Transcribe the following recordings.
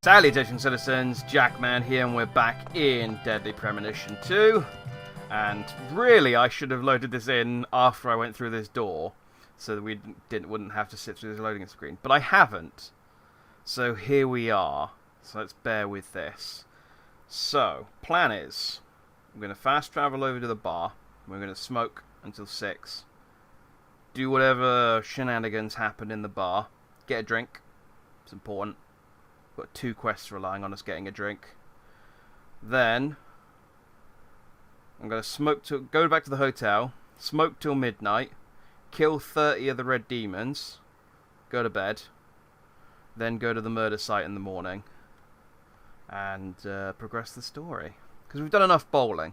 Salutations, citizens, Jackman here, and we're back in Deadly Premonition 2. And really, I should have loaded this in after I went through this door, so that we wouldn't have to sit through this loading screen. But I haven't. So here we are. So let's bear with this. So, plan is, we're going to fast travel over to the bar. We're going to smoke until 6. Do whatever shenanigans happen in the bar. Get a drink. It's important. Got 2 quests relying on us getting a drink. Then I'm going to go back to the hotel, smoke till midnight, kill 30 of the red demons, go to bed, then go to the murder site in the morning, and progress the story. Because we've done enough bowling.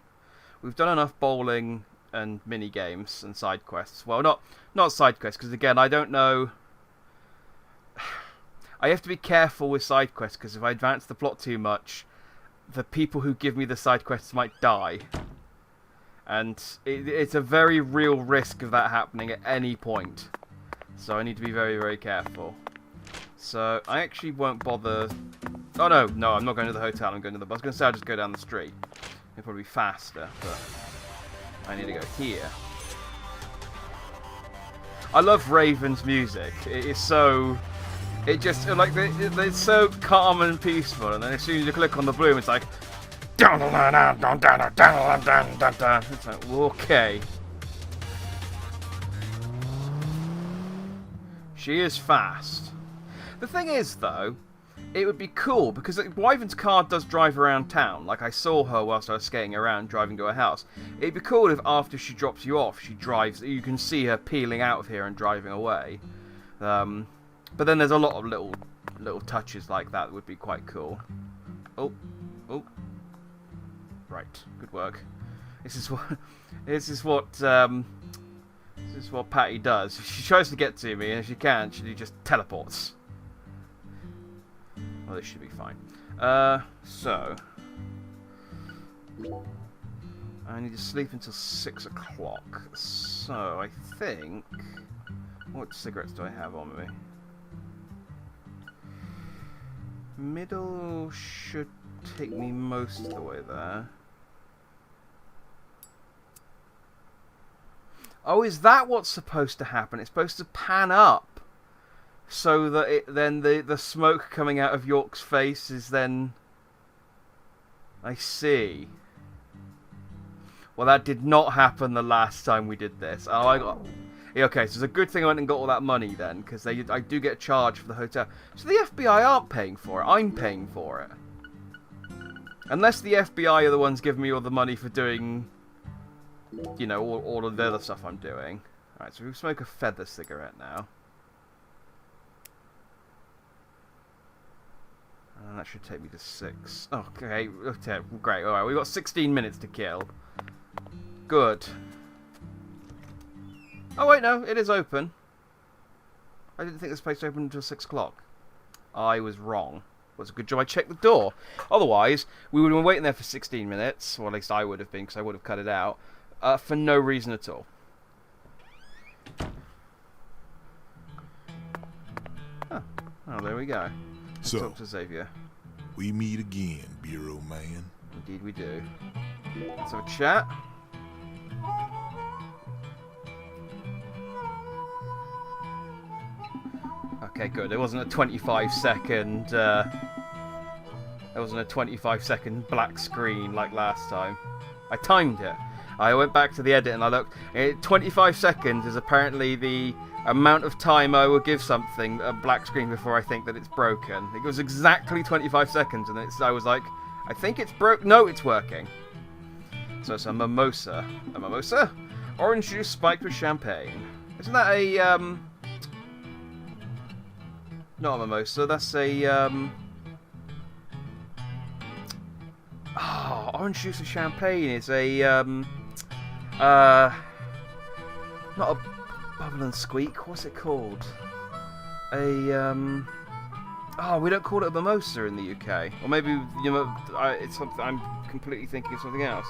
We've done enough bowling and mini games and side quests. Well, not side quests, because again, I don't know. I have to be careful with side quests, because if I advance the plot too much, the people who give me the side quests might die. And it's a very real risk of that happening at any point. So I need to be very, very careful. So I actually won't bother. Oh no, I'm not going to the hotel, I'm going to the bus. I was going to say I'll just go down the street. It'll probably be faster, but I need to go here. I love Raven's music. It is so... It just, like, it's so calm and peaceful, and then as soon as you click on the bloom, it's like... It's like, okay. She is fast. The thing is, though, it would be cool, because Wyvern's car does drive around town. Like, I saw her whilst I was skating around, driving to her house. It'd be cool if after she drops you off, she drives... You can see her peeling out of here and driving away. But then there's a lot of little touches like that would be quite cool. Oh. Right, good work. This is what Patty does. She tries to get to me, and if she can't, she just teleports. Well, this should be fine. So I need to sleep until 6 o'clock. So I think, what cigarettes do I have on me? Middle should take me most of the way there. Oh, is that what's supposed to happen? It's supposed to pan up, so that then the smoke coming out of York's face is then... I see. Well, that did not happen the last time we did this. Oh, I got... Okay, so it's a good thing I went and got all that money then, because I do get charged for the hotel. So the FBI aren't paying for it. I'm paying for it. Unless the FBI are the ones giving me all the money for doing, you know, all of the other stuff I'm doing. Alright, so we smoke a feather cigarette now. And that should take me to 6. Okay, great. Alright, we've got 16 minutes to kill. Good. Oh wait, no, it is open. I didn't think this place opened until 6 o'clock. I was wrong. It was a good job I checked the door. Otherwise, we would have been waiting there for 16 minutes, or at least I would have been, because I would have cut it out, for no reason at all. Oh, there we go. Let's talk to Xavier. We meet again, Bureau Man. Indeed we do. Let's have a chat. Okay, good. It wasn't a 25-second. There wasn't a 25-second black screen like last time. I timed it. I went back to the edit and I looked. 25 seconds is apparently the amount of time I will give something a black screen before I think that it's broken. It was exactly 25 seconds, and I was like, I think it's broke. No, it's working. So it's a mimosa. A mimosa? Orange juice spiked with champagne. Isn't that a not a mimosa, that's a, orange juice and champagne is a, not a bubble and squeak, what's it called? We don't call it a mimosa in the UK. Or maybe, you know, it's something, I'm completely thinking of something else.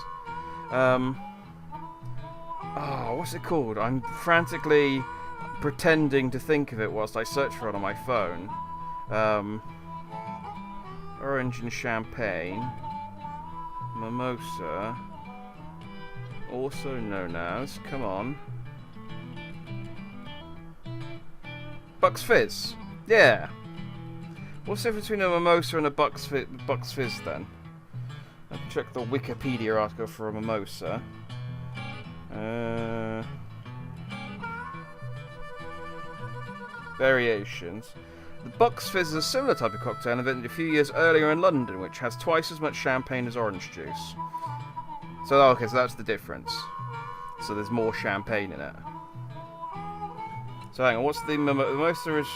What's it called? I'm frantically pretending to think of it whilst I search for it on my phone. Orange and champagne. Mimosa. Also known as... Come on. Bucks Fizz. Yeah. What's the difference between a mimosa and a Bucks Fizz then? I'll check the Wikipedia article for a mimosa. Variations. The Bucks Fizz is a similar type of cocktail invented a few years earlier in London, which has twice as much champagne as orange juice. So, okay, so that's the difference. So there's more champagne in it. So hang on, what's the mimosa is...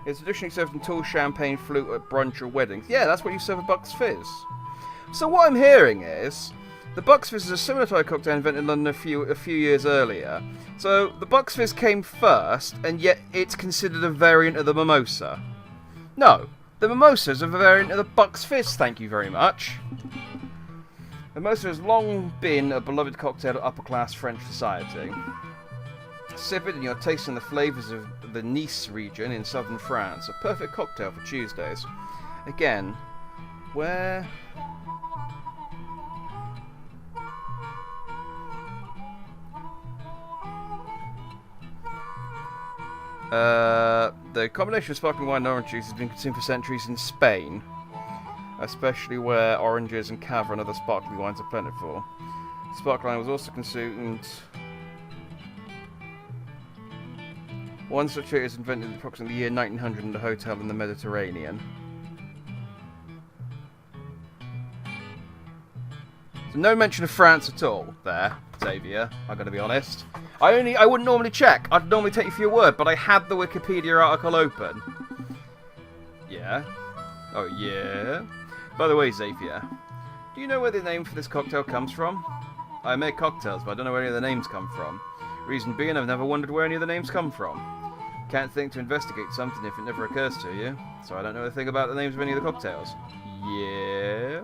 It's traditionally served in tall champagne flute at brunch or weddings. Yeah, that's what you serve at Bucks Fizz. So what I'm hearing is... The Bucks Fizz is a similar type of cocktail invented in London a few years earlier. So the Bucks Fizz came first, and yet it's considered a variant of the mimosa. No, the mimosa is a variant of the Bucks Fizz, thank you very much. The mimosa has long been a beloved cocktail of upper-class French society. Sip it and you're tasting the flavours of the Nice region in southern France. A perfect cocktail for Tuesdays. Again, where... the combination of sparkling wine and orange juice has been consumed for centuries in Spain, especially where oranges and Carre and other sparkling wines are plentiful. Sparkling wine was also consumed. One such treat was invented in approximately the year 1900 in a hotel in the Mediterranean. So no mention of France at all there, Xavier, I'm going to be honest. I wouldn't normally check. I'd normally take you for your word, but I had the Wikipedia article open. Yeah. Oh, yeah. By the way, Xavier, do you know where the name for this cocktail comes from? I make cocktails, but I don't know where any of the names come from. Reason being, I've never wondered where any of the names come from. Can't think to investigate something if it never occurs to you, so I don't know a thing about the names of any of the cocktails. Yeah.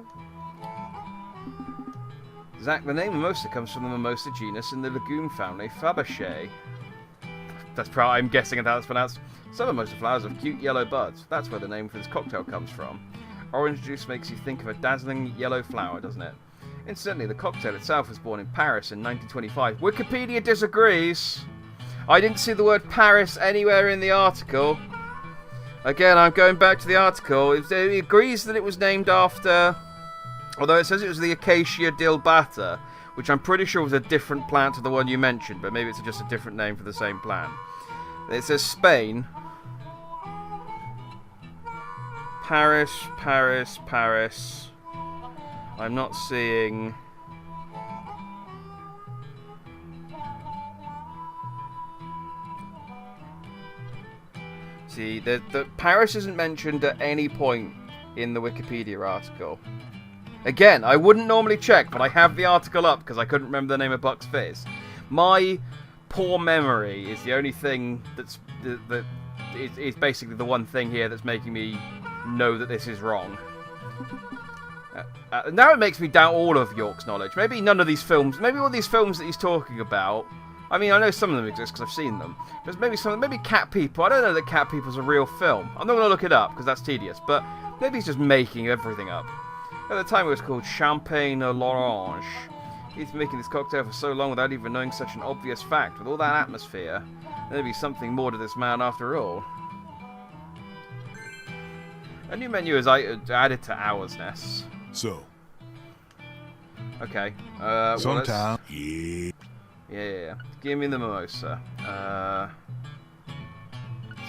Zach, the name mimosa comes from the mimosa genus in the legume family Fabaceae. That's probably, I'm guessing how that's pronounced. Some mimosa flowers have cute yellow buds. That's where the name for this cocktail comes from. Orange juice makes you think of a dazzling yellow flower, doesn't it? Incidentally, the cocktail itself was born in Paris in 1925. Wikipedia disagrees. I didn't see the word Paris anywhere in the article. Again, I'm going back to the article. It agrees that it was named after... Although it says it was the Acacia dillbata, which I'm pretty sure was a different plant to the one you mentioned, but maybe it's just a different name for the same plant. It says Spain. Paris, Paris, Paris. I'm not seeing... See, the Paris isn't mentioned at any point in the Wikipedia article. Again, I wouldn't normally check, but I have the article up because I couldn't remember the name of Bucks Fizz. My poor memory is the only thing that's is basically the one thing here that's making me know that this is wrong. Now it makes me doubt all of York's knowledge. Maybe none of these films, maybe all these films that he's talking about. I mean, I know some of them exist because I've seen them. But maybe Cat People. I don't know that Cat People's a real film. I'm not going to look it up because that's tedious. But maybe he's just making everything up. At the time it was called Champagne à l'Orange. He's been making this cocktail for so long without even knowing such an obvious fact. With all that atmosphere, there'd be something more to this man after all. A new menu is added to Hours Nests. So. Okay. Sometime. Well, yeah. Give me the mimosa. So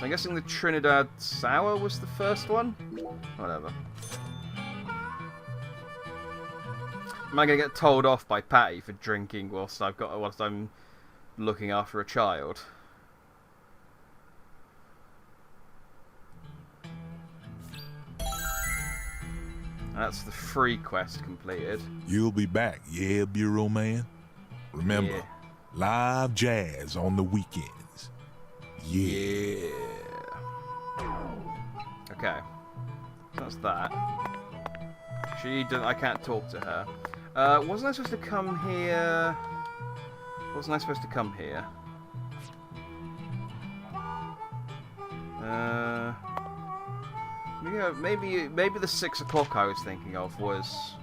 I'm guessing the Trinidad Sour was the first one? Whatever. Am I going to get told off by Patty for drinking whilst I'm looking after a child? That's the free quest completed. You'll be back, yeah, Bureau Man? Remember, Yeah. live jazz on the weekends. Yeah. Okay. That's that. I can't talk to her. Wasn't I supposed to come here? Wasn't I supposed to come here? maybe the 6 o'clock I was thinking of was.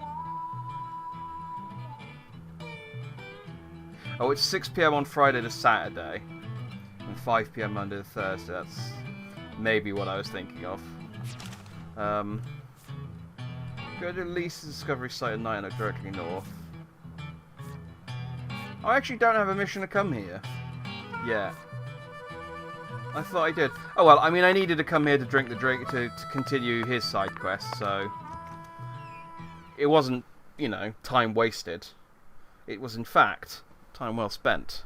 Oh, it's 6 p.m. on Friday to Saturday, and 5 p.m. Monday to Thursday. That's maybe what I was thinking of. Go to Lisa's Discovery Site at night and look directly north. I actually don't have a mission to come here. Yeah. I thought I did. Oh well, I mean, I needed to come here to drink the drink to continue his side quest, so it wasn't, you know, time wasted. It was, in fact, time well spent.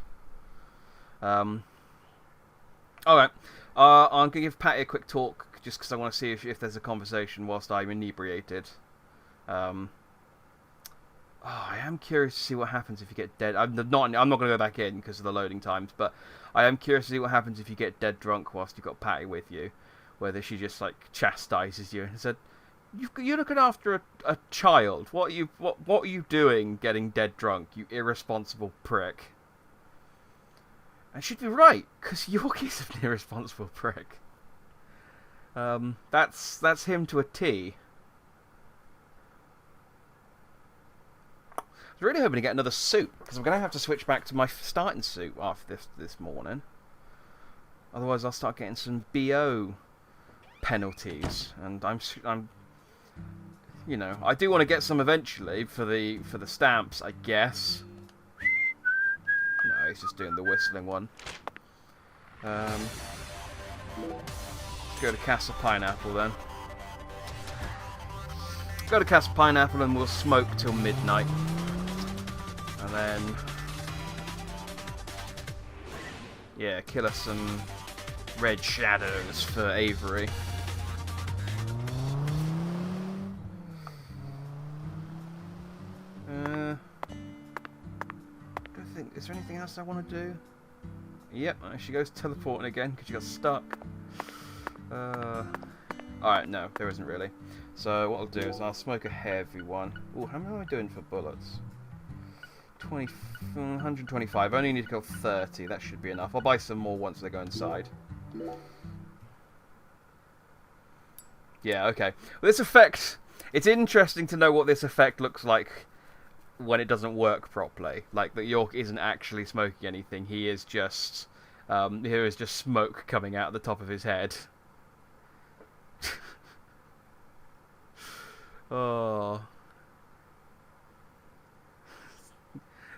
Alright. I'm going to give Patty a quick talk, just because I want to see if there's a conversation whilst I'm inebriated. I am curious to see what happens if you get dead. I'm not going to go back in because of the loading times, but I am curious to see what happens if you get dead drunk whilst you've got Patty with you. Whether she just, like, chastises you and said, "You're looking after a child. What are you doing getting dead drunk, you irresponsible prick?" And she'd be right, because Yorkie's an irresponsible prick. That's him to a T. I was really hoping to get another suit, because I'm going to have to switch back to my starting suit after this morning. Otherwise, I'll start getting some BO penalties, and I'm, you know, I do want to get some eventually for the stamps, I guess. No, he's just doing the whistling one. Let's go to Castle Pineapple then. Go to Castle Pineapple and we'll smoke till midnight. And then, yeah, kill us some red shadows for Avery. Is there anything else I want to do? Yep, she goes teleporting again because she got stuck. Alright, no, there isn't really. So what I'll do is I'll smoke a heavy one. Ooh, how many am I doing for bullets? 125. I only need to kill 30. That should be enough. I'll buy some more once they go inside. Yeah, okay. Well, this effect... It's interesting to know what this effect looks like when it doesn't work properly. Like, that York isn't actually smoking anything. He is just... here is just smoke coming out of the top of his head. Oh...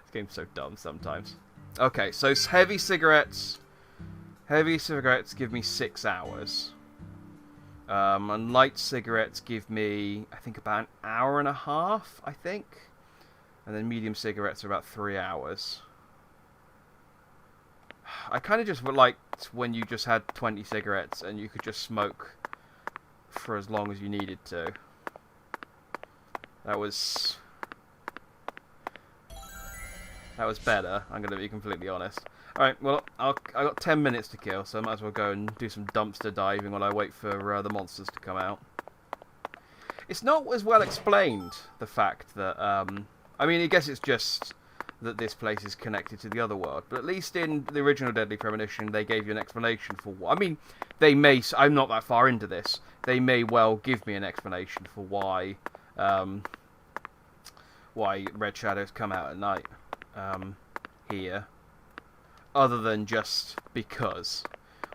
This game's so dumb sometimes. Okay, so heavy cigarettes. Heavy cigarettes give me 6 hours. And light cigarettes give me, I think, about an hour and a half, I think. And then medium cigarettes are about 3 hours. I kind of just liked when you just had 20 cigarettes and you could just smoke for as long as you needed to. That was better, I'm going to be completely honest. Alright, well, I got 10 minutes to kill, so I might as well go and do some dumpster diving while I wait for the monsters to come out. It's not as well explained, the fact that, I mean, I guess it's just that this place is connected to the other world, but at least in the original Deadly Premonition, they gave you an explanation for what... I mean, they may... I'm not that far into this. They may well give me an explanation for why red shadows come out at night. Here, other than just because,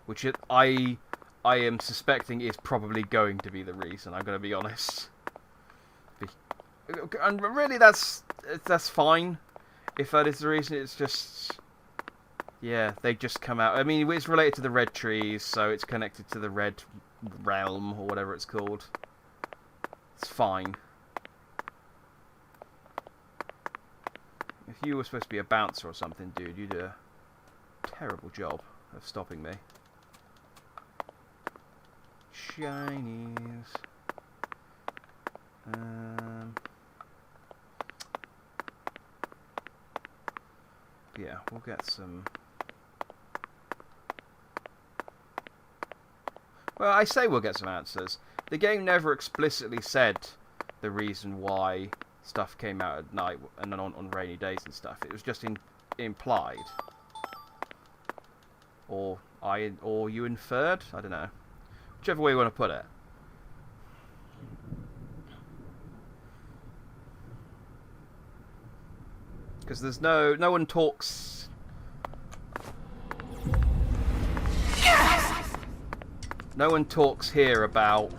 which I am suspecting is probably going to be the reason. I'm going to be honest, and really that's fine if that is the reason. It's just, yeah, they just come out. I mean, it's related to the red trees, so it's connected to the red realm or whatever it's called. It's fine. If you were supposed to be a bouncer or something, dude, you did a terrible job of stopping me. Shinies. Yeah, we'll get some... Well, I say we'll get some answers. The game never explicitly said the reason why stuff came out at night and then on rainy days and stuff. It was just implied, or you inferred. I don't know. Whichever way you want to put it. Because there's no one talks. No one talks here about.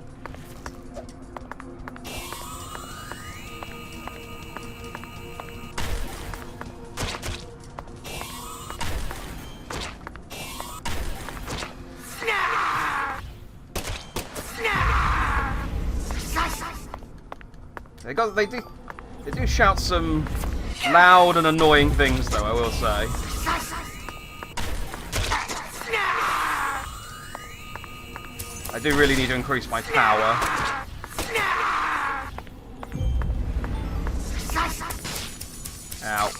They do shout some loud and annoying things, though, I will say. I do really need to increase my power. Ow.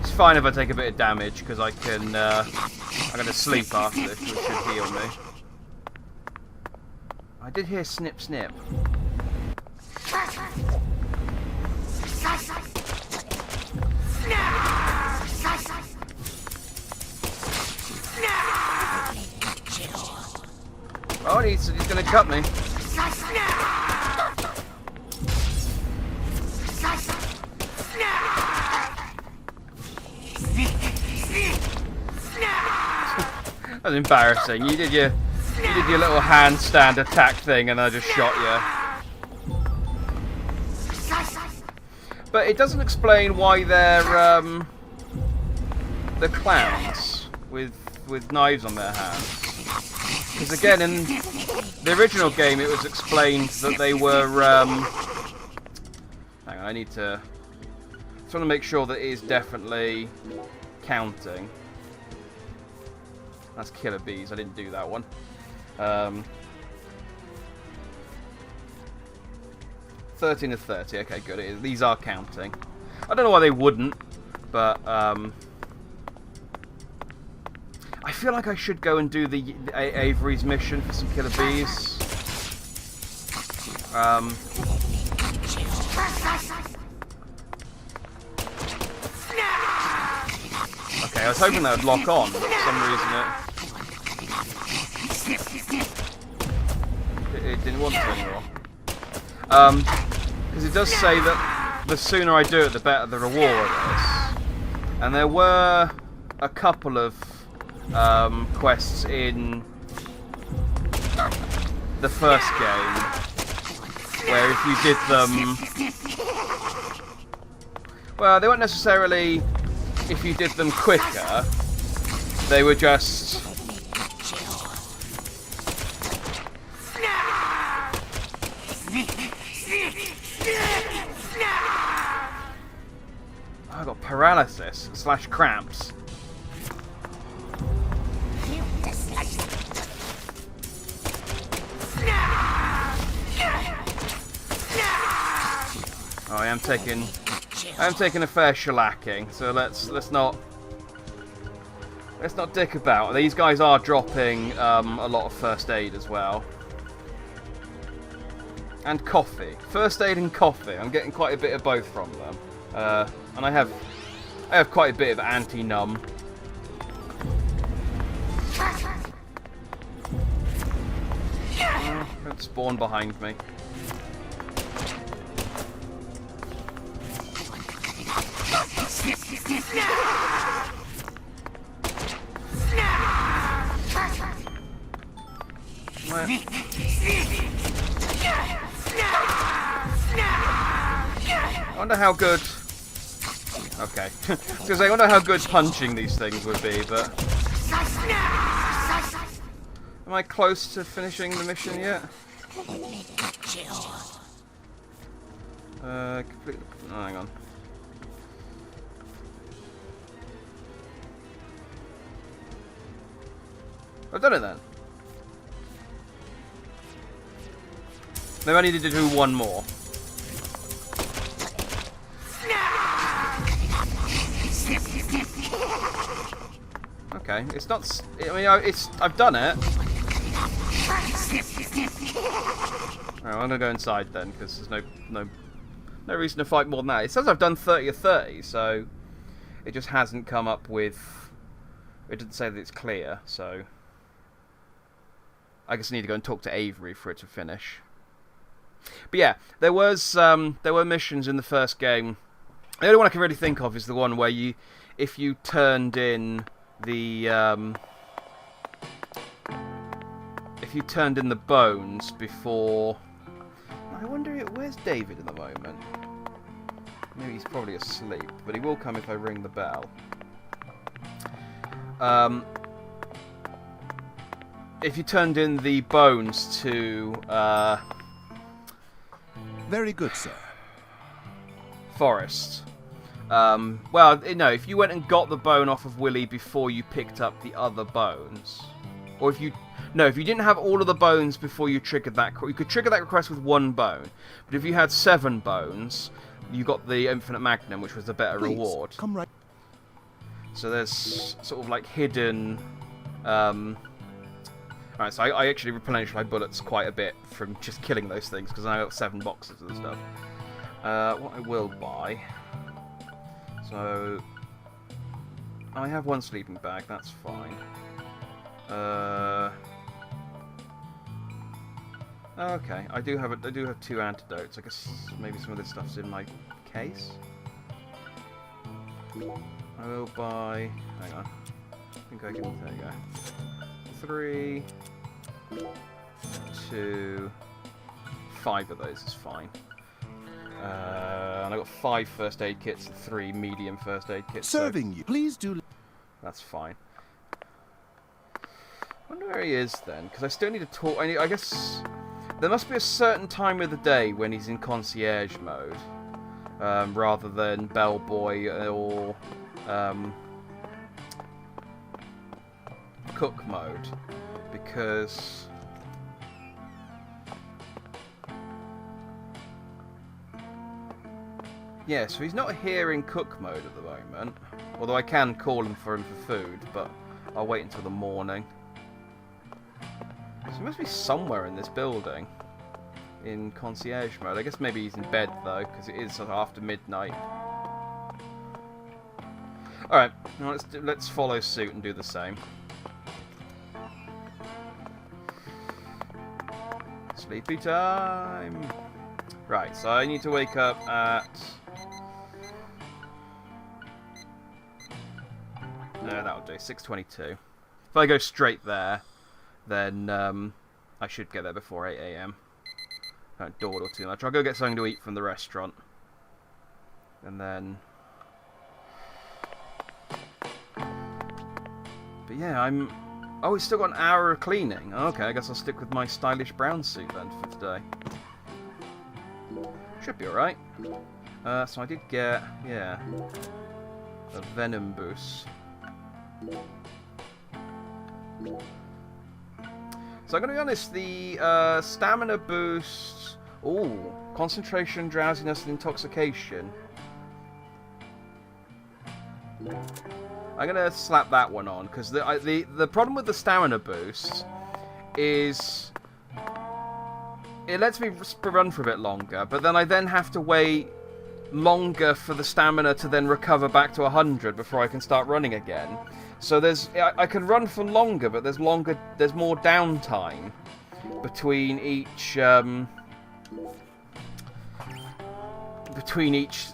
It's fine if I take a bit of damage, because I can, I'm going to sleep after this, which should heal me. I did hear snip snip. Oh, he's going to cut me. That was embarrassing. You did your little handstand attack thing, and I just shot you. But it doesn't explain why they're clowns with knives on their hands. Because again, in the original game, it was explained that they were. Hang on, I just want to make sure that it is definitely counting. That's killer bees. I didn't do that one. 13 of 30. Okay, good. These are counting. I don't know why they wouldn't, but I feel like I should go and do the Avery's mission for some killer bees. Okay, I was hoping that would lock on, but for some reason it didn't want to anymore. Because it does say that the sooner I do it, the better the reward is. And there were a couple of quests in the first game where if you did them, well, they weren't necessarily if you did them quicker, they were just I got paralysis / cramps. Oh, I am taking a fair shellacking, so let's not dick about. These guys are dropping a lot of first aid as well. And coffee. First aid and coffee. I'm getting quite a bit of both from them. And I have quite a bit of anti-numb. Don't spawn behind me. I wonder how good. Okay, because I wonder how good punching these things would be, but am I close to finishing the mission yet? Completely. Oh, hang on. I've done it then. Maybe I needed to do one more. Okay, it's not. I mean, I've done it. Alright, I'm gonna go inside then, because there's no reason to fight more than that. It says I've done 30 of 30, so it just hasn't come up with. It didn't say that it's clear, so I guess I need to go and talk to Avery for it to finish. But yeah, there were missions in the first game. The only one I can really think of is the one where if you turned in the bones before. I wonder where's David at the moment. Maybe he's probably asleep, but he will come if I ring the bell. If you turned in the bones to Very good, sir. Forrest. Well, no, if you went and got the bone off of Willie before you picked up the other bones, or if you didn't have all of the bones before you triggered that, you could trigger that request with 1 bone. But if you had 7 bones, you got the Infinite Magnum, which was the better reward. Come right. So there's sort of like hidden. Alright, so I actually replenished my bullets quite a bit from just killing those things because I got 7 boxes of the stuff. What I will buy. So I have 1 sleeping bag. That's fine. Okay, I do have 2 antidotes. I guess maybe some of this stuff's in my case. I will buy. Hang on. I think I can. There you go. 3, 2, 5 of those is fine. And I got 5 first aid kits and 3 medium first aid kits. Serving you. Please do. That's fine. I wonder where he is then, because I still need to talk. I guess there must be a certain time of the day when he's in concierge mode, rather than bellboy or cook mode, because yeah, so he's not here in cook mode at the moment, although I can call him for food, but I'll wait until the morning. So he must be somewhere in this building in concierge mode. I guess maybe he's in bed though, because it is sort of after midnight. Alright, now let's follow suit and do the same. Sleepy time! Right, so I need to wake up at... No, that'll do. 6:22. If I go straight there, then I should get there before 8 AM. Don't dawdle too much. I'll go get something to eat from the restaurant. And then... But yeah, I'm... Oh, we've still got an hour of cleaning. Okay, I guess I'll stick with my stylish brown suit then for today. Should be alright. So I did get, yeah, a venom boost. So I'm going to be honest, the stamina boost... Ooh, concentration, drowsiness, and intoxication. I'm going to slap that one on, because the problem with the stamina boost is it lets me run for a bit longer, but then I have to wait longer for the stamina to then recover back to 100 before I can start running again. So I can run for longer, but there's more downtime between each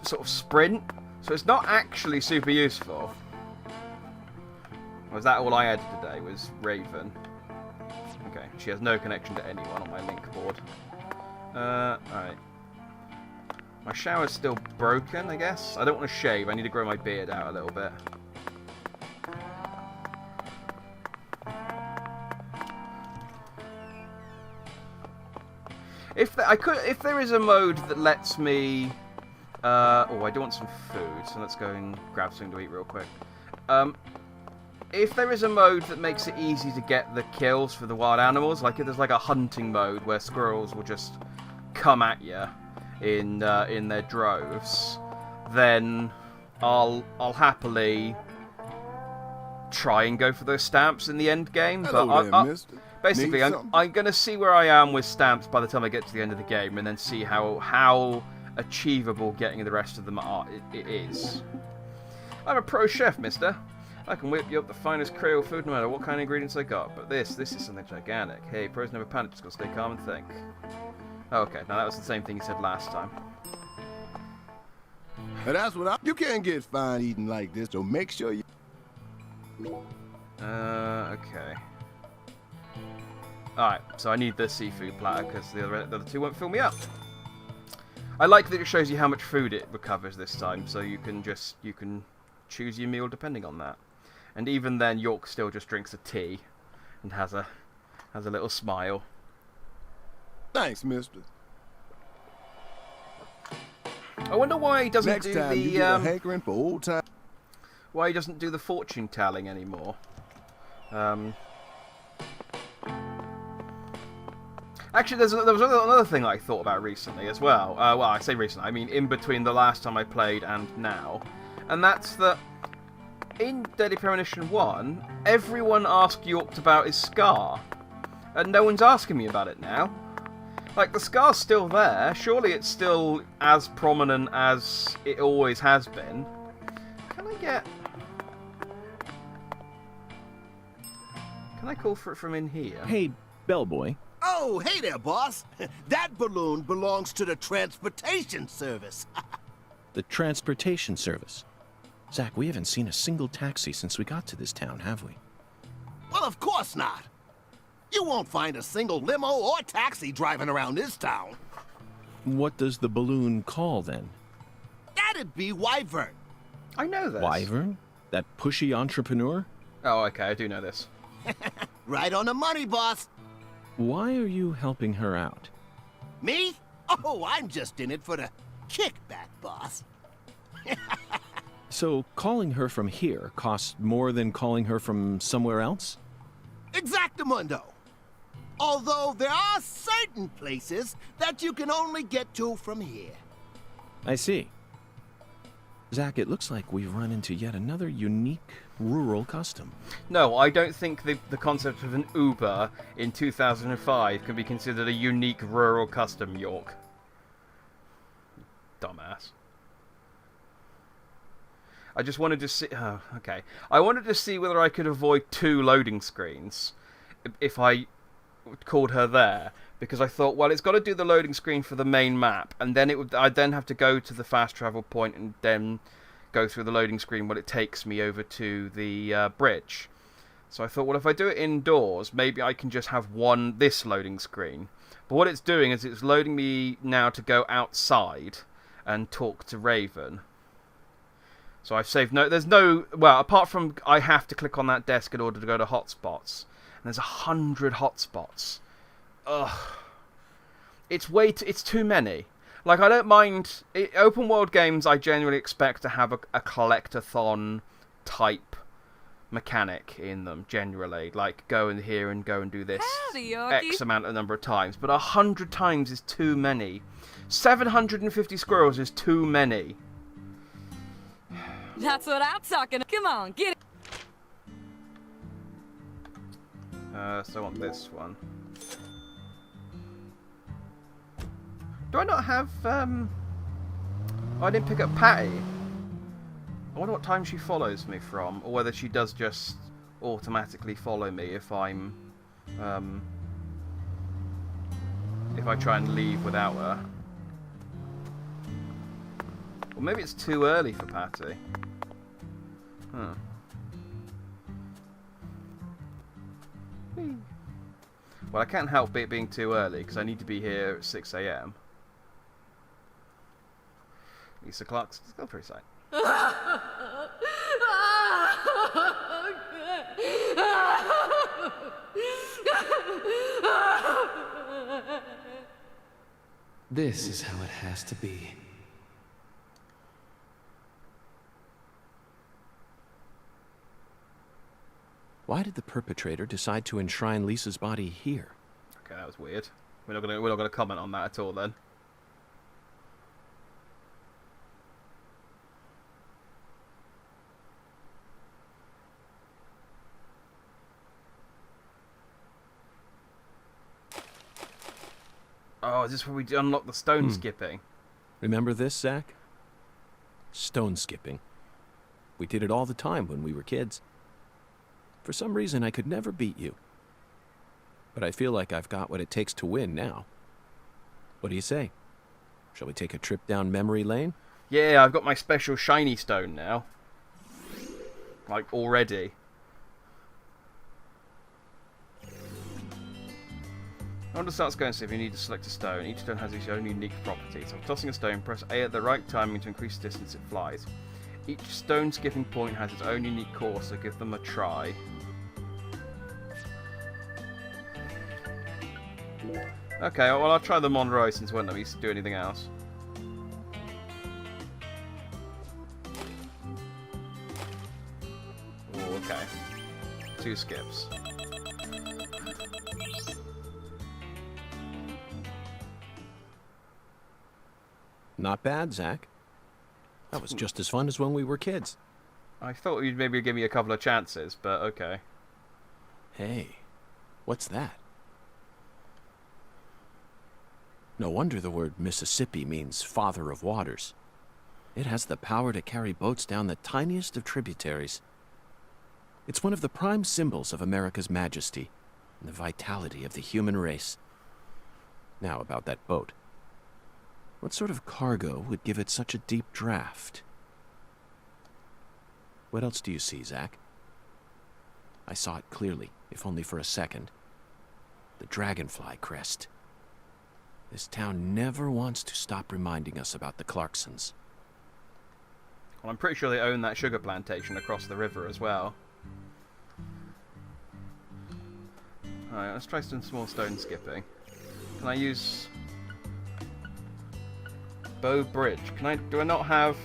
sort of sprint. So it's not actually super useful. Was that all I added today? Was Raven? Okay, she has no connection to anyone on my link board. Alright. My shower's still broken, I guess. I don't want to shave. I need to grow my beard out a little bit. If there is a mode that lets me... oh, I do want some food, so let's go and grab something to eat real quick. If there is a mode that makes it easy to get the kills for the wild animals, like if there's like a hunting mode where squirrels will just come at you in their droves, then I'll happily try and go for those stamps in the end game. But basically, I'm going to see where I am with stamps by the time I get to the end of the game, and then see how achievable getting the rest of them it is. I'm a pro chef, mister. I can whip you up the finest Creole food no matter what kind of ingredients I got. But this is something gigantic. Hey, pros never panic, just gotta stay calm and think. Oh, okay, now that was the same thing you said last time. And that's what you can't get fine eating like this, so make sure you... Okay. Alright, so I need the seafood platter because the other two won't fill me up. I like that it shows you how much food it recovers this time, so you can choose your meal depending on that. And even then, York still just drinks a tea and has a little smile. Thanks, mister. I wonder why he doesn't Next do time the you get a hankering for old time. why he doesn't do the fortune telling anymore. Actually, there was another thing I thought about recently as well. Well, I say recently, I mean in between the last time I played and now. And that's that in Deadly Premonition 1, everyone asked York about his scar. And no one's asking me about it now. Like, the scar's still there. Surely it's still as prominent as it always has been. Can I call for it from in here? Hey, bellboy. Oh, hey there, boss. That balloon belongs to the transportation service. The transportation service. Zach, we haven't seen a single taxi since we got to this town, have we? Well, of course not. You won't find a single limo or taxi driving around this town. What does the balloon call, then? That'd be Wyvern. I know this. Wyvern? That pushy entrepreneur? Oh, okay, I do know this. Right on the money, boss. Why are you helping her out? Me? Oh, I'm just in it for the kickback, boss. So, calling her from here costs more than calling her from somewhere else? Exactamundo. Although there are certain places that you can only get to from here. I see. Zach, it looks like we've run into yet another unique rural custom. No, I don't think the concept of an Uber in 2005 can be considered a unique rural custom, York. Dumbass. I just wanted to see... Oh, okay. I wanted to see whether I could avoid 2 loading screens if I called her there. Because I thought, well, it's got to do the loading screen for the main map. And then I'd then have to go to the fast travel point and then go through the loading screen while it takes me over to the bridge. So I thought, well, if I do it indoors, maybe I can just have this loading screen. But what it's doing is it's loading me now to go outside and talk to Raven. So I've saved there's no, well, apart from I have to click on that desk in order to go to hotspots. And there's 100 hotspots. Ugh. It's too many. Like, I don't mind, open world games I genuinely expect to have a collectathon type mechanic in them, generally. Like, go in here and go and do this X amount of number of times. But 100 times is too many. 750 squirrels is too many. That's what I'm talking about. Come on, get it. So I want this one. Do I not have, Oh, I didn't pick up Patty. I wonder what time she follows me from, or whether she does just automatically follow me if I'm, if I try and leave without her. Or maybe it's too early for Patty. Huh. Well, I can't help it being too early, because I need to be here at 6 AM. Lisa Clark's still pretty sight. This is how it has to be. Why did the perpetrator decide to enshrine Lisa's body here? Okay, that was weird. We're not gonna comment on that at all then. Oh, is this where we unlock the stone skipping? Remember this, Zach? Stone skipping. We did it all the time when we were kids. For some reason, I could never beat you. But I feel like I've got what it takes to win now. What do you say? Shall we take a trip down memory lane? Yeah, I've got my special shiny stone now. Like, already. I want to start going, so if you need to select a stone, each stone has its own unique properties. So tossing a stone, press A at the right timing to increase the distance it flies. Each stone skipping point has its own unique course, so give them a try. Okay, well I'll try the Monroe since it won't let me do anything else. Oh, okay. 2 skips. Not bad, Zach. That was just as fun as when we were kids. I thought you'd maybe give me a couple of chances, but okay. Hey, what's that? No wonder the word Mississippi means father of waters. It has the power to carry boats down the tiniest of tributaries. It's one of the prime symbols of America's majesty and the vitality of the human race. Now about that boat. What sort of cargo would give it such a deep draft? What else do you see, Zach? I saw it clearly, if only for a second. The dragonfly crest. This town never wants to stop reminding us about the Clarksons. Well, I'm pretty sure they own that sugar plantation across the river as well. Alright, let's try some small stone skipping. Can I use... Bow Bridge. Do I not have...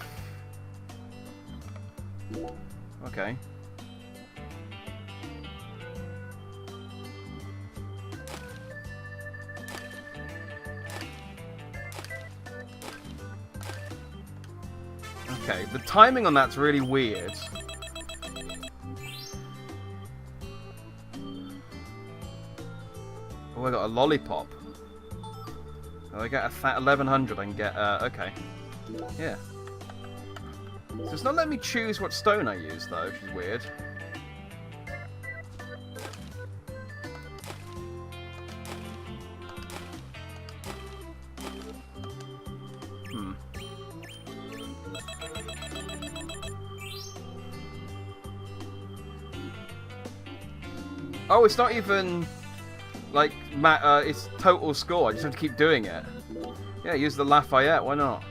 Okay. Okay, the timing on that's really weird. Oh, I got a lollipop. Oh, I get 1100. I can get. Okay. Yeah. So it's not letting me choose what stone I use, though, which is weird. Oh, it's not even, like, it's total score. I just have to keep doing it. Yeah, use the Lafayette. Why not?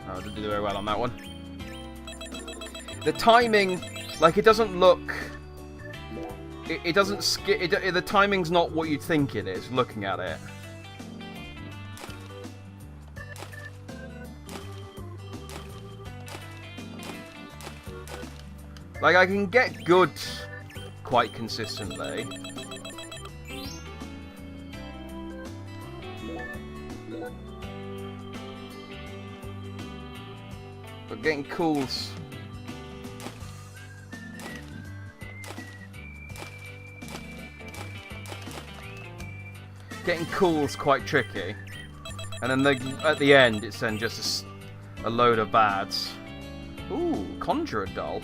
Oh, I didn't do very well on that one. The timing, like, it doesn't look... It doesn't skip... The timing's not what you'd think it is, looking at it. Like, I can get good quite consistently. But getting cool's... Getting cool's quite tricky. And then at the end, it's then just a load of bads. Ooh, Conjurer Doll.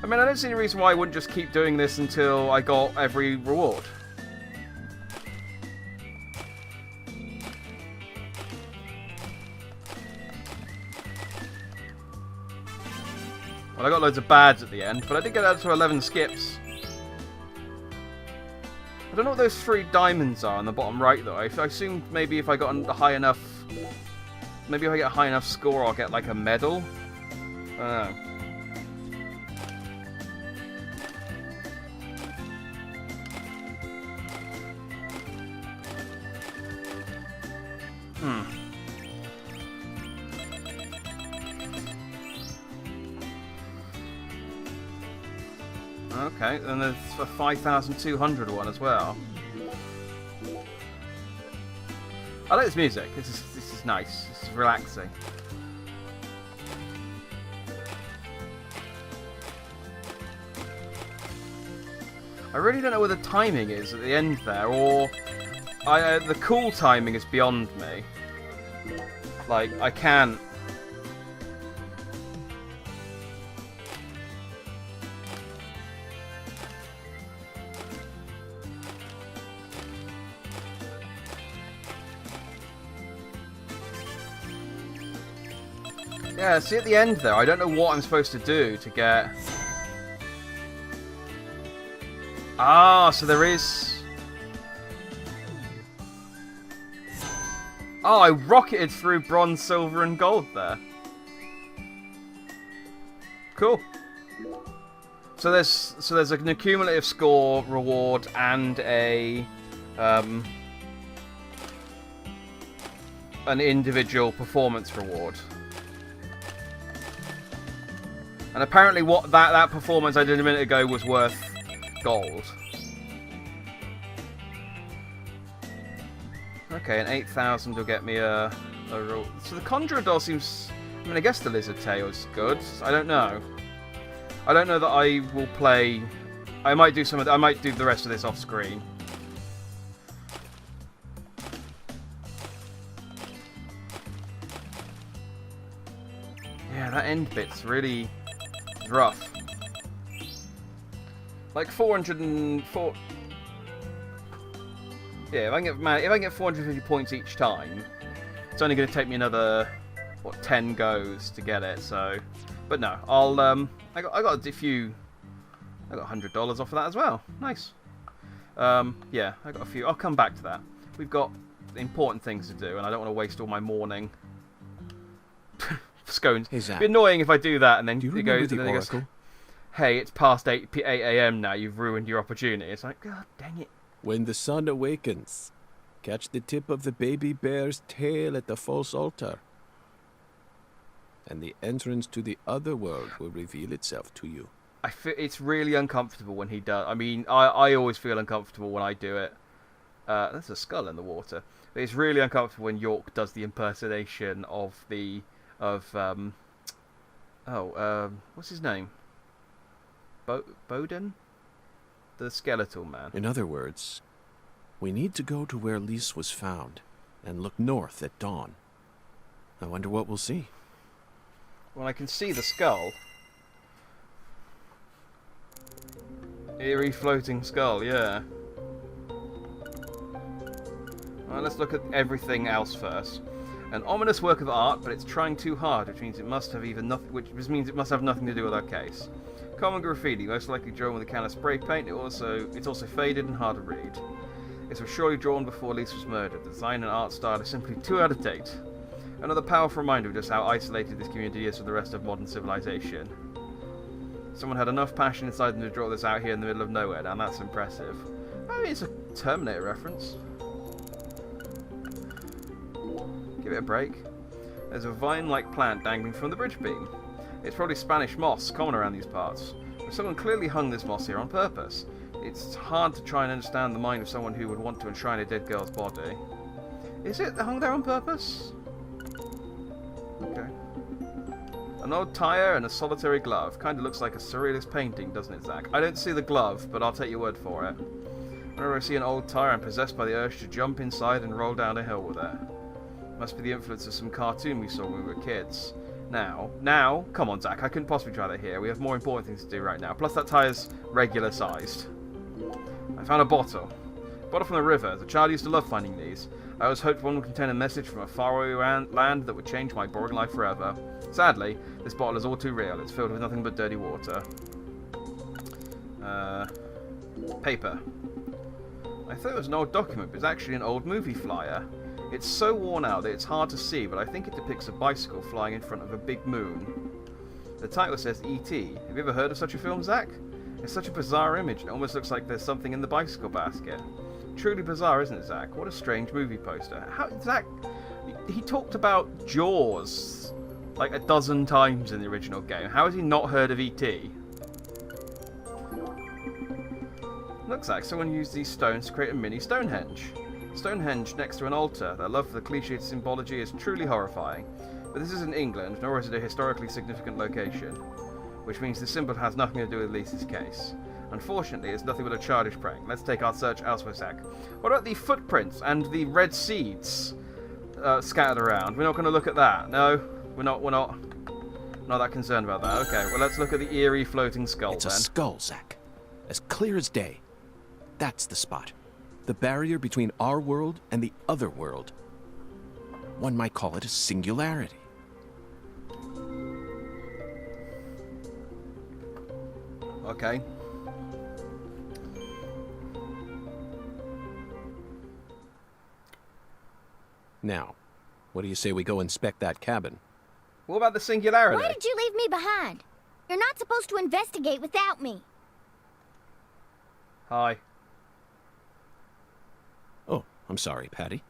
I mean, I don't see any reason why I wouldn't just keep doing this until I got every reward. Well, I got loads of bads at the end, but I did get out to 11 skips. I don't know what those 3 diamonds are on the bottom right, though. I assumed maybe if I got a high enough... Maybe if I get a high enough score, I'll get, like, a medal. I don't know. Okay, and there's a 5,200 one as well. I like this music. This is nice. This is relaxing. I really don't know where the timing is at the end there, or the cool timing is beyond me. Like, I can't. Yeah, see at the end there, I don't know what I'm supposed to do to get... Ah, so there is... Oh, I rocketed through bronze, silver, and gold there. Cool. So there's an accumulative score reward and a an individual performance reward. And apparently what that performance I did a minute ago was worth gold. Okay, an 8,000 will get me a so the Conjurer doll seems... I mean, I guess the Lizard Tail is good. I don't know. I don't know that I will play... I might do I might do the rest of this off screen. Yeah, that end bit's really rough. Like 404... Yeah, if I can get 450 points each time, it's only going to take me another, what, 10 goes to get it. So, but no, I'll I got a few. I got $100 off of that as well. Nice. Yeah, I got a few. I'll come back to that. We've got important things to do, and I don't want to waste all my morning. Scones. Hey, Zach. It'd be annoying if I do that and then Do you it remember goes. the And then it goes, Oracle? hey, it's past 8 a.m. now. You've ruined your opportunity. It's like, God dang it. When the sun awakens, catch the tip of the baby bear's tail at the false altar, and the entrance to the other world will reveal itself to you. I feel it's really uncomfortable when he does. I mean, I always feel uncomfortable when I do it. There's a skull in the water. But it's really uncomfortable when York does the impersonation of the what's his name? Bowden? The skeletal man. In other words, we need to go to where Lise was found and look north at dawn. I wonder what we'll see. Well, I can see the skull. Eerie floating skull, yeah. Well, let's look at everything else first. An ominous work of art, but it's trying too hard, which means it must have means it must have nothing to do with our case. Common graffiti, most likely drawn with a can of spray paint. It's also faded and hard to read. It was surely drawn before Lise was murdered. The design and art style is simply too out of date. Another powerful reminder of just how isolated this community is from the rest of modern civilization. Someone had enough passion inside them to draw this out here in the middle of nowhere. Now that's impressive. I mean, it's a Terminator reference. Give it a break. There's a vine-like plant dangling from the bridge beam. It's probably Spanish moss, common around these parts. But someone clearly hung this moss here on purpose. It's hard to try and understand the mind of someone who would want to enshrine a dead girl's body. Is it hung there on purpose? Okay. An old tire and a solitary glove. Kinda looks like a surrealist painting, doesn't it, Zach? I don't see the glove, but I'll take your word for it. Whenever I see an old tire, I'm possessed by the urge to jump inside and roll down a hill with it. Must be the influence of some cartoon we saw when we were kids. Now, come on, Zach, I couldn't possibly try that here. We have more important things to do right now. Plus, that tire's regular-sized. I found a bottle. Bottle from the river. As a child, I used to love finding these. I always hoped one would contain a message from a faraway land that would change my boring life forever. Sadly, this bottle is all too real. It's filled with nothing but dirty water. Paper. I thought it was an old document, but it's actually an old movie flyer. It's so worn out that it's hard to see, but I think it depicts a bicycle flying in front of a big moon. The title says E.T. Have you ever heard of such a film, Zach? It's such a bizarre image, and it almost looks like there's something in the bicycle basket. Truly bizarre, isn't it, Zach? What a strange movie poster. How, Zach, he talked about Jaws like a dozen times in the original game. How has he not heard of E.T.? Looks like someone used these stones to create a mini Stonehenge. Stonehenge next to an altar. Their love for the cliched symbology is truly horrifying. But this isn't England, nor is it a historically significant location. Which means the symbol has nothing to do with Lisa's case. Unfortunately, it's nothing but a childish prank. Let's take our search elsewhere, Zach. What about the footprints and the red seeds scattered around? We're not going to look at that. No, we're not that concerned about that. Okay, well, let's look at the eerie floating skull It's then. a skull, Zach. As clear as day. That's the spot. The barrier between our world and the other world. One might call it a singularity. Okay. Now, what do you say we go inspect that cabin? What about the singularity? Why did you leave me behind? You're not supposed to investigate without me. Hi. Oh, I'm sorry, Patty.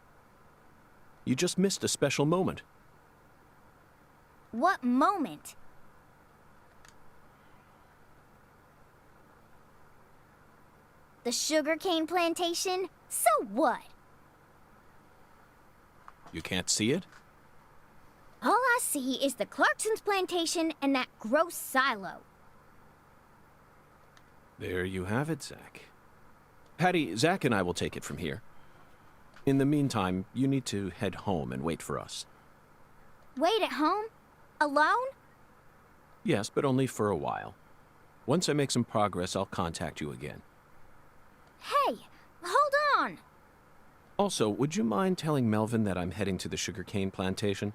You just missed a special moment. What moment? The sugarcane plantation? So what? You can't see it? All I see is the Clarkson's plantation and that gross silo. There you have it, Zach. Patty, Zach and I will take it from here. In the meantime, you need to head home and wait for us. Wait at home? Alone? Yes, but only for a while. Once I make some progress, I'll contact you again. Hey, hold on! Also, would you mind telling Melvin that I'm heading to the sugarcane plantation?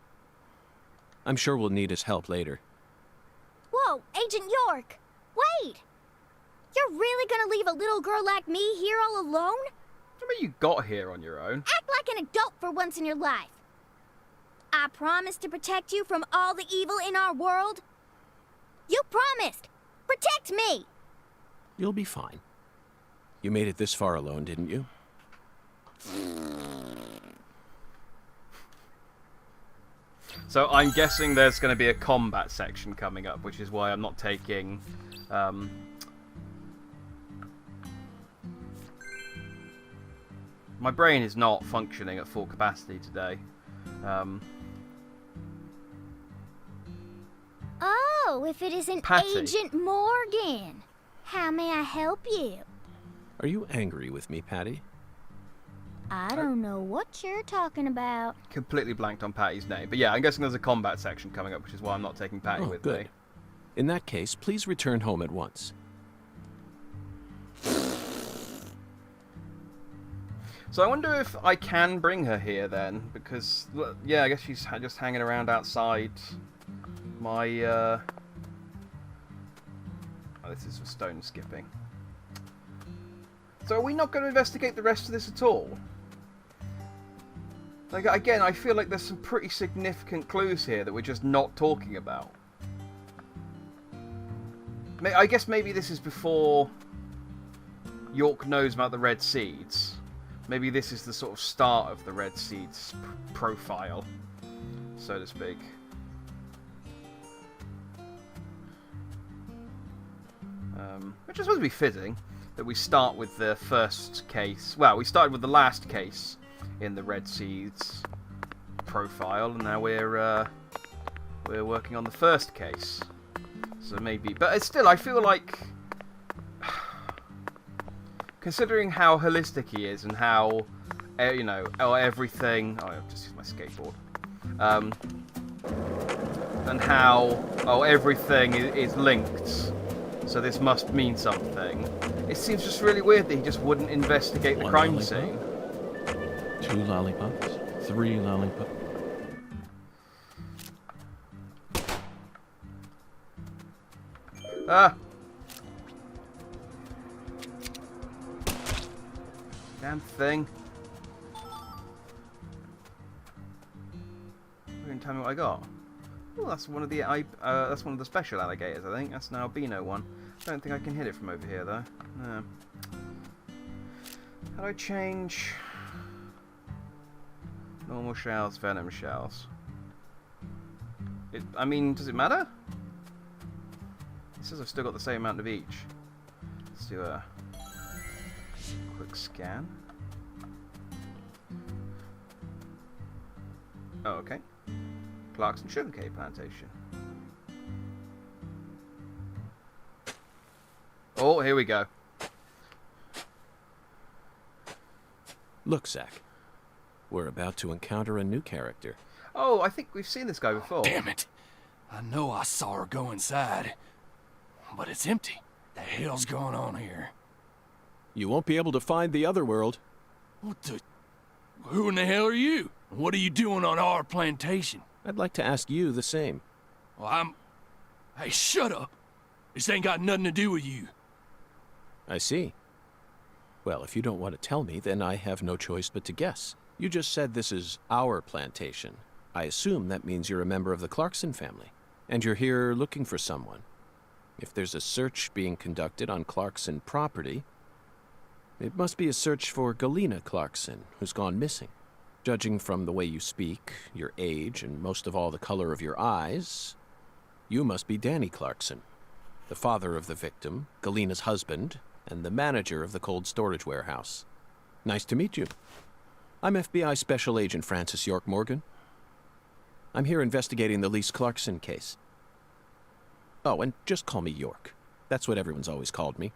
I'm sure we'll need his help later. Whoa, Agent York! Wait! You're really gonna leave a little girl like me here all alone? I mean, you got here on your own. Act like an adult for once in your life. I promised to protect you from all the evil in our world. You promised! Protect me! You'll be fine. You made it this far alone, didn't you? So I'm guessing there's going to be a combat section coming up, which is why I'm not taking... My brain is not functioning at full capacity today. Oh, if it isn't Patty. Agent Morgan. How may I help you? Are you angry with me, Patty? I don't know what you're talking about. Completely blanked on Patty's name. But yeah, I'm guessing there's a combat section coming up, which is why I'm not taking Patty with good. me. In that case, please return home at once. So I wonder if I can bring her here then, because, yeah, I guess she's just hanging around outside my, Oh, this is for stone skipping. So are we not going to investigate the rest of this at all? Like, again, I feel like there's some pretty significant clues here that we're just not talking about. I guess maybe this is before York knows about the red seeds. Maybe this is the sort of start of the red seeds profile, so to speak. Which is supposed to be fitting, that we start with the first case. Well, we started with the last case in the red seeds profile, and now we're working on the first case. So maybe, but it's still, I feel like, considering how holistic he is and how, you know, everything. Oh, I've just used my skateboard. And how, everything is linked. So this must mean something. It seems just really weird that he just wouldn't investigate the One crime lollipop. scene. 2 lollipops, 3 lollipops. Ah! Damn thing. You can tell me what I got. Oh, that's one of the that's one of the special alligators, I think. That's an albino one. I don't think I can hit it from over here though. No. How do I change normal shells, venom shells? I mean, does it matter? It says I've still got the same amount of each. Let's do a quick scan. Oh, okay. Clarkson sugarcane plantation. Oh, here we go. Look, Zach. We're about to encounter a new character. Oh, I think we've seen this guy before. Damn it. I know I saw her go inside. But it's empty. The hell's going on here? You won't be able to find the other world. What the... Who in the hell are you? What are you doing on our plantation? I'd like to ask you the same. Well, Hey, shut up. This ain't got nothing to do with you. I see. Well, if you don't want to tell me, then I have no choice but to guess. You just said this is our plantation. I assume that means you're a member of the Clarkson family, and you're here looking for someone. If there's a search being conducted on Clarkson property, it must be a search for Galena Clarkson, who's gone missing. Judging from the way you speak, your age, and most of all the color of your eyes, you must be Danny Clarkson, the father of the victim, Galena's husband, and the manager of the cold storage warehouse. Nice to meet you. I'm FBI Special Agent Francis York Morgan. I'm here investigating the Lise Clarkson case. Oh, and just call me York. That's what everyone's always called me.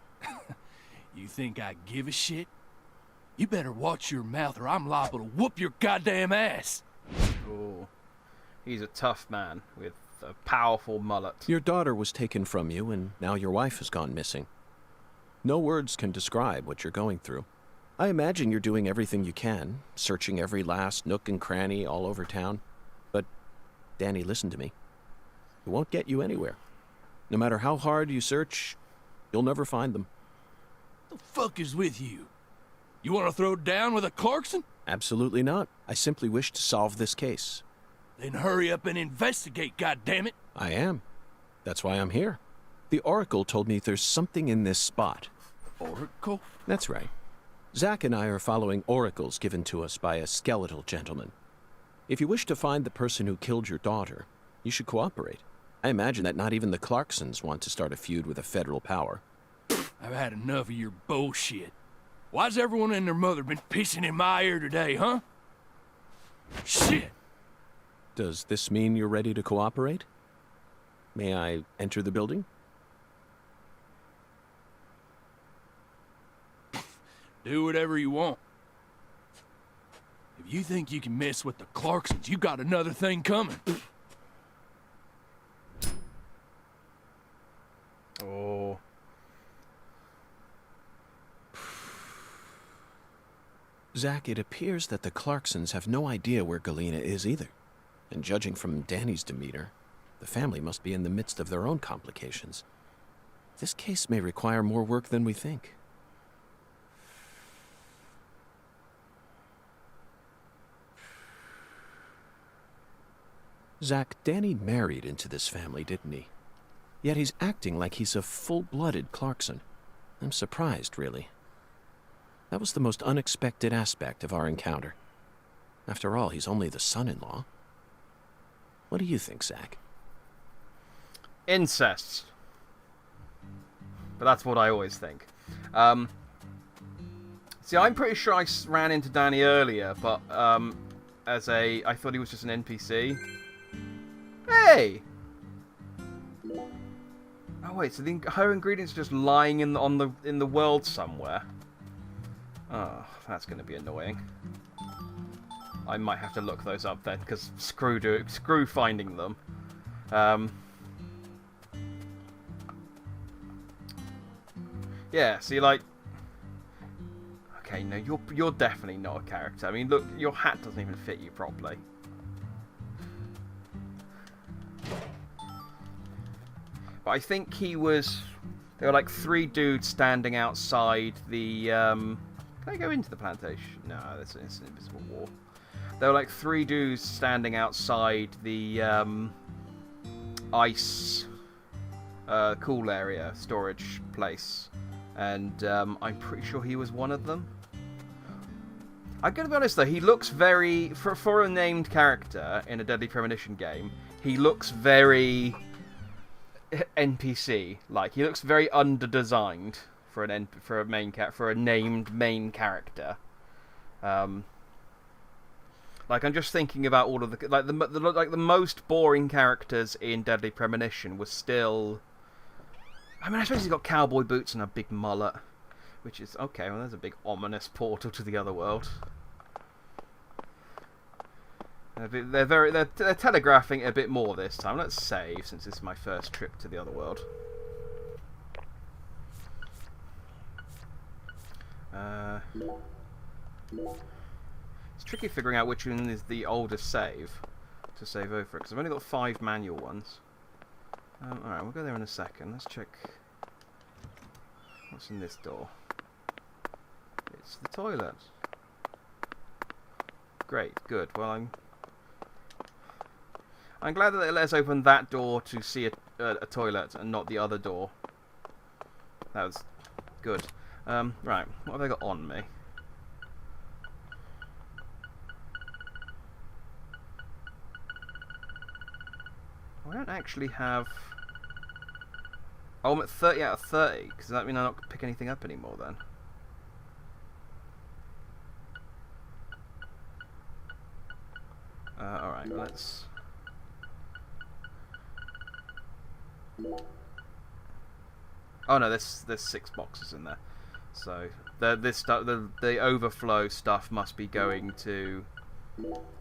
You think I give a shit? You better watch your mouth or I'm liable to whoop your goddamn ass. Oh, he's a tough man with a powerful mullet. Your daughter was taken from you, and now your wife has gone missing. No words can describe what you're going through. I imagine you're doing everything you can, searching every last nook and cranny all over town. But, Danny, listen to me. It won't get you anywhere. No matter how hard you search, you'll never find them. The fuck is with you? You want to throw down with a Clarkson? Absolutely not. I simply wish to solve this case. Then hurry up and investigate, goddammit. I am. That's why I'm here. The Oracle told me there's something in this spot. Oracle? That's right. Zack and I are following oracles given to us by a skeletal gentleman. If you wish to find the person who killed your daughter, you should cooperate. I imagine that not even the Clarksons want to start a feud with a federal power. I've had enough of your bullshit. Why's everyone and their mother been pissing in my ear today, huh? Shit! Does this mean you're ready to cooperate? May I enter the building? Do whatever you want. If you think you can mess with the Clarksons, you got another thing coming. Oh. Zack, it appears that the Clarksons have no idea where Galena is either. And judging from Danny's demeanor, the family must be in the midst of their own complications. This case may require more work than we think. Zack, Danny married into this family, didn't he? Yet he's acting like he's a full-blooded Clarkson. I'm surprised, really. That was the most unexpected aspect of our encounter. After all, he's only the son-in-law. What do you think, Zack? Incest. But that's what I always think. See, I'm pretty sure I ran into Danny earlier, but I thought he was just an NPC. Hey! Oh wait, so her ingredients are just lying in the world somewhere. Oh, that's going to be annoying. I might have to look those up then, because screw finding them. Yeah, see, like, okay, no, you're definitely not a character. I mean, look, your hat doesn't even fit you properly. But I think there were like 3 dudes standing outside the, can I go into the plantation? No, that's an invisible wall. There were like 3 dudes standing outside the, ice, cool area, storage place. And, I'm pretty sure he was one of them. I'm gonna be honest though, he looks very, for a named character in a Deadly Premonition game, he looks very NPC. Like, he looks very under-designed for a named main character. Like, I'm just thinking about all of the most boring characters in Deadly Premonition was still. I mean, I suppose he's got cowboy boots and a big mullet, which is okay. Well, there's a big ominous portal to the other world. They're telegraphing it a bit more this time. Let's save, since this is my first trip to the other world. It's tricky figuring out which one is the oldest save to save over, because I've only got 5 manual ones. Alright, we'll go there in a second. Let's check what's in this door. It's the toilet. Great, good. Well, I'm glad that they let us open that door to see a toilet and not the other door. That was good. Right, what have they got on me? I don't actually have... Oh, I'm at 30 out of 30. Does that mean I don't pick anything up anymore then? Alright, let's... Oh no, there's 6 boxes in there. So the overflow stuff must be going to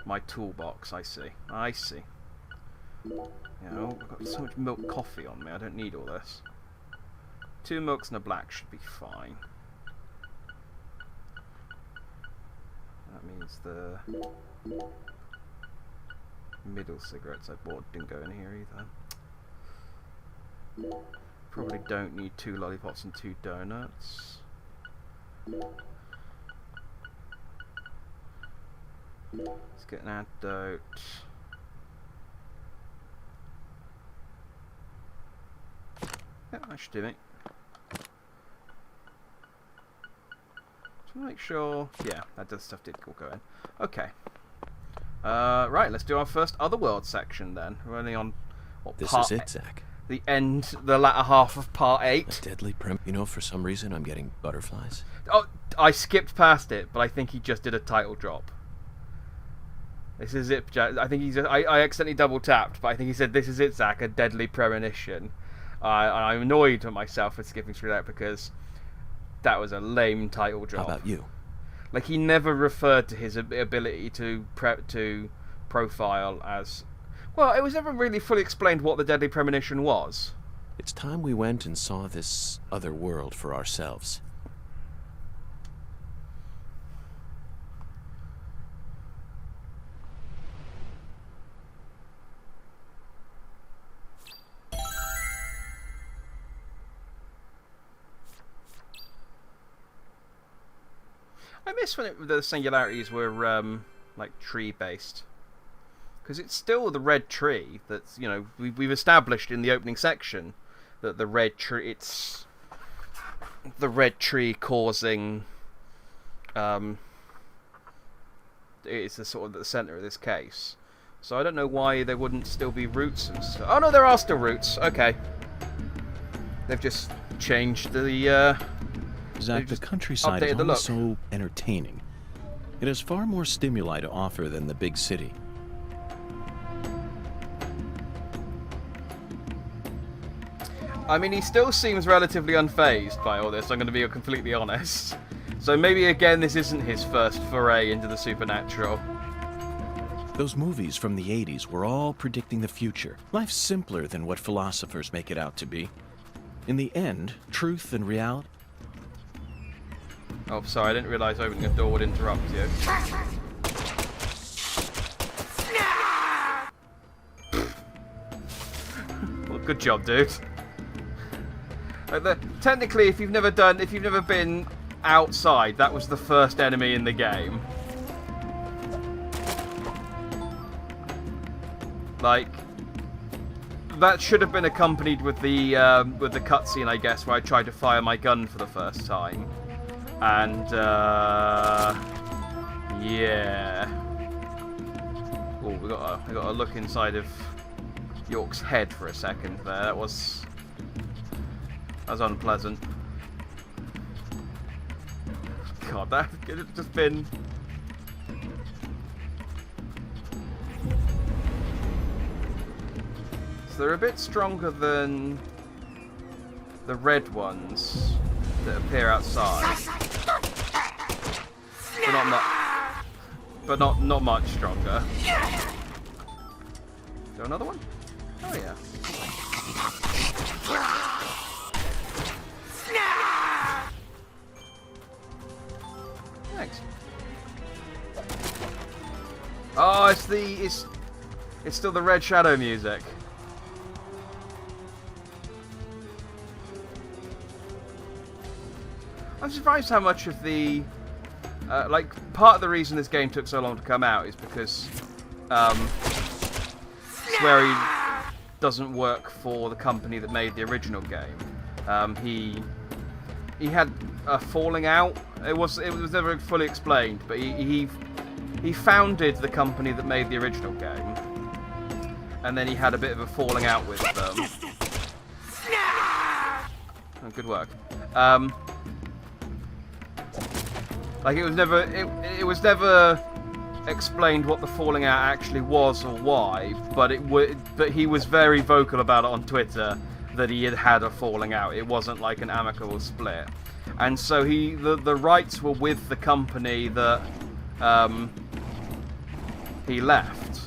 my toolbox. I see. You know, I've got so much milk coffee on me. I don't need all this. 2 milks and a black should be fine. That means the middle cigarettes I bought didn't go in here either. Probably don't need 2 lollipops and 2 donuts. Let's get an antidote. Yeah, that should do it. Just want to make sure... Yeah, that does stuff did all go in. Okay. Right, let's do our first Otherworld section then. We're only on... What, This part is it, Zach. the latter half of part 8. A deadly You know, for some reason I'm getting butterflies. Oh, I skipped past it, but I think he just did a title drop. This is it, Jack. I think he's... I accidentally double tapped, but I think he said, "This is it, Zach, a deadly premonition." I'm annoyed at myself for skipping through that because that was a lame title drop. How about you? Like, he never referred to his ability to profile as... Well, it was never really fully explained what the deadly premonition was. It's time we went and saw this other world for ourselves. I miss when the singularities were, like, tree-based. Because it's still the red tree that's, you know, we've established in the opening section that the red tree, it's the red tree causing, it's the sort of the centre of this case. So I don't know why there wouldn't still be roots and stuff. Oh no, there are still roots. Okay. They've just changed the, Zach, the countryside is updated the look. also entertaining. It has far more stimuli to offer than the big city. I mean, he still seems relatively unfazed by all this, I'm going to be completely honest. So maybe, again, this isn't his first foray into the supernatural. Those movies from the 80s were all predicting the future. Life's simpler than what philosophers make it out to be. In the end, truth and reality... Oh, sorry, I didn't realise opening a door would interrupt you. Well, good job, dude. Technically, if you've never been outside, that was the first enemy in the game. Like, that should have been accompanied with the cutscene, I guess, where I tried to fire my gun for the first time. And, yeah. Oh, we got a look inside of York's head for a second there. That was unpleasant. God, that could have just been... So they're a bit stronger than the red ones that appear outside. But not much stronger. Is there another one? Oh yeah. Thanks. Oh, it's still the Red Shadow music. I'm surprised how much of the like part of the reason this game took so long to come out is because Swery doesn't work for the company that made the original game. He had a falling out. It was never fully explained, but he founded the company that made the original game, and then he had a bit of a falling out with them. Oh, good work. Like it was never explained what the falling out actually was or why, but he was very vocal about it on Twitter that he had a falling out. It wasn't like an amicable split, and so the rights were with the company that he left,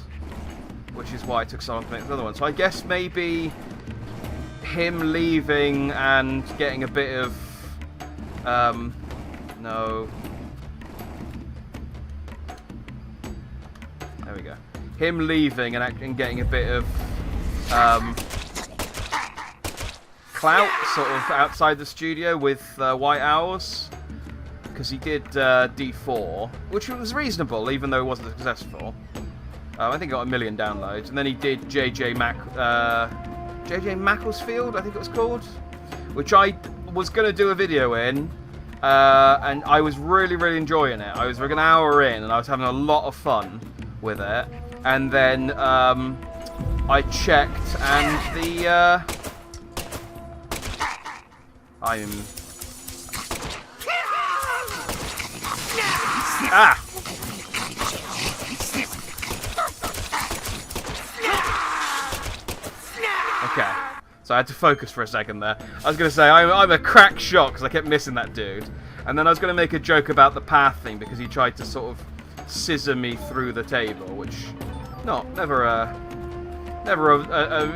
which is why it took so long to make the other one. So I guess maybe him leaving and getting a bit of no. There we go. Him leaving and getting a bit of clout sort of outside the studio with White Owls, because he did D4, which was reasonable even though it wasn't successful. I think it got 1 million downloads, and then he did JJ Macclesfield, I think it was called, which I was going to do a video in, and I was really enjoying it. I was like an hour in, and I was having a lot of fun with it, and then I checked, and the Okay, so I had to focus for a second there. I was going to say, I'm a crack shot because I kept missing that dude. And then I was going to make a joke about the path thing because he tried to sort of scissor me through the table, which, never a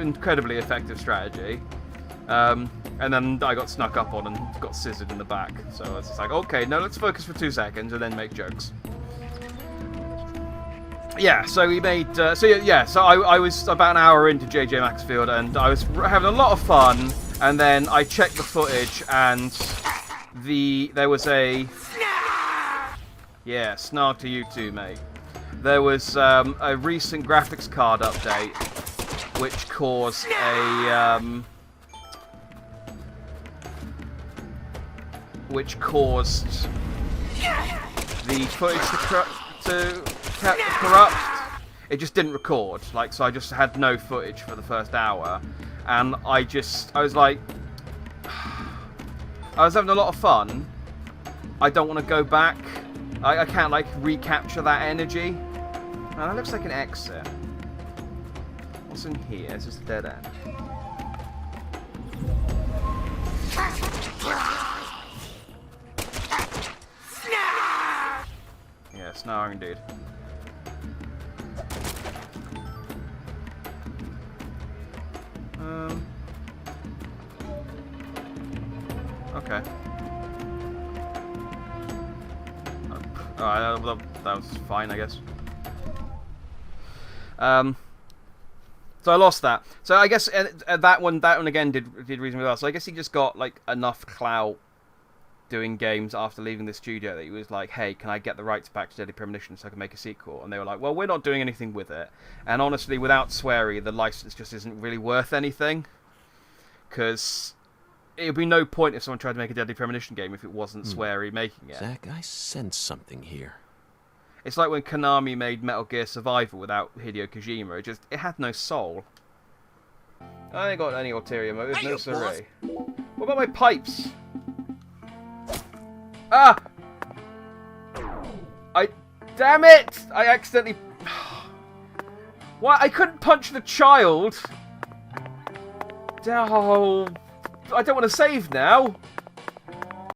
incredibly effective strategy. And then I got snuck up on and got scissored in the back. So I was just like, okay, no, let's focus for 2 seconds and then make jokes. Yeah, so he made... So I was about an hour into JJ Maxfield, and I was having a lot of fun, and then I checked the footage, and there was a... Yeah, snark to you too, mate. There was a recent graphics card update, which caused a... which caused the footage to corrupt. It just didn't record, so I just had no footage for the first hour, and I was like, I was having a lot of fun. I don't want to go back. I can't recapture that energy. Now that looks like an exit. What's in here? It's just a dead end. Yeah, snarling dude. Okay. Alright, that was fine, I guess. So I lost that. So I guess that one again did reasonably well. So I guess he just got enough clout doing games after leaving the studio that he was like, hey, can I get the rights back to Deadly Premonition so I can make a sequel? And they were like, well, we're not doing anything with it. And honestly, without Swery, the license just isn't really worth anything. Because it would be no point if someone tried to make a Deadly Premonition game if it wasn't Swery making it. Zach, I sense something here. It's like when Konami made Metal Gear Survival without Hideo Kojima. It had no soul. I ain't got any ulterior motives, no siree. What about my pipes? Ah! Damn it! I accidentally... What? I couldn't punch the child! Oh... I don't want to save now!